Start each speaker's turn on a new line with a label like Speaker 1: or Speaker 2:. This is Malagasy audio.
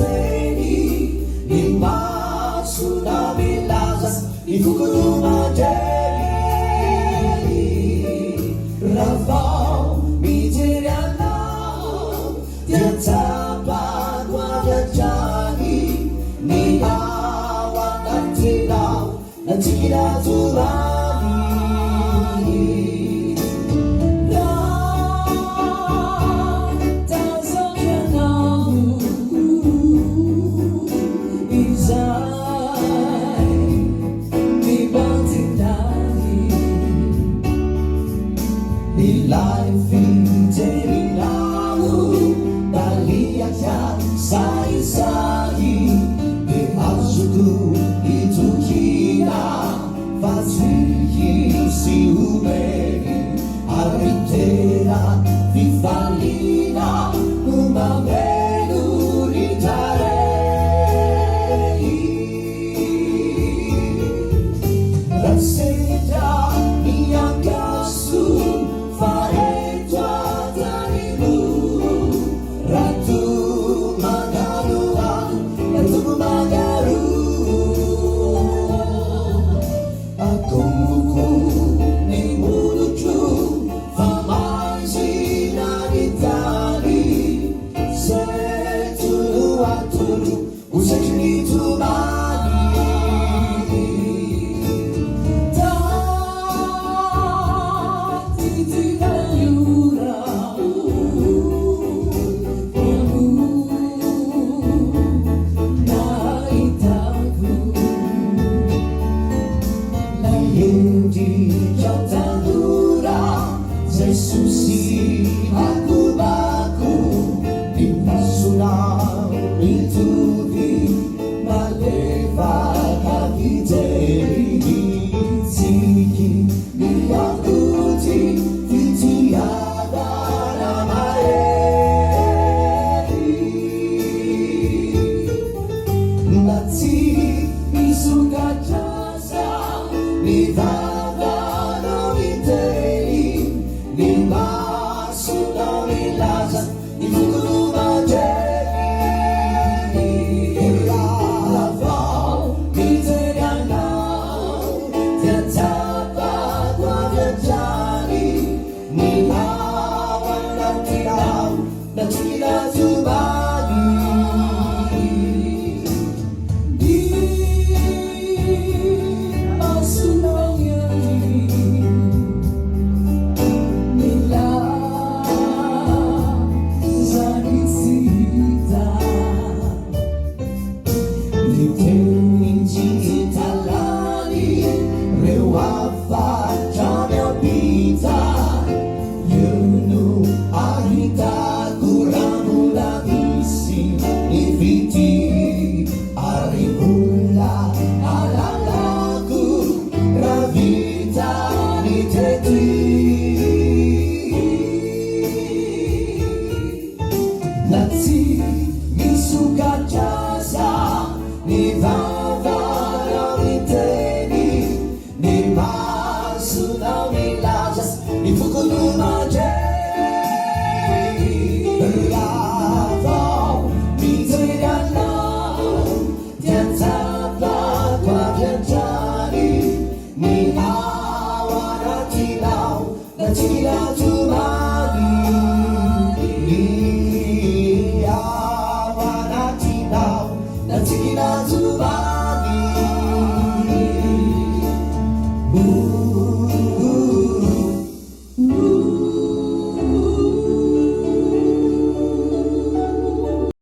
Speaker 1: miteni ni tsunami lazas ikukudumajeli Rafau mijerianau tiatapan wajajani ni awak nanti kita turani Life lalu baliakan sai-sai de azuku itu kina fazui si umeri aritera vifalina uma menu litarei raseda yang kasut Susi aku baku di tsunami tubi maleva kaki jeri siki diakuti tiada namaeri nati isuka jasa tsunami lazas ikukudumajeli Rafau mijerianau tiatapan wajajani ni awak nanti kita turani di tsunami Nati misuka jasa ni vavara miteni ni tsunami lazas ni fukudumajeli Rafau mijerianau tiatapan wajajani ni awak nanti kita turani Nanti kita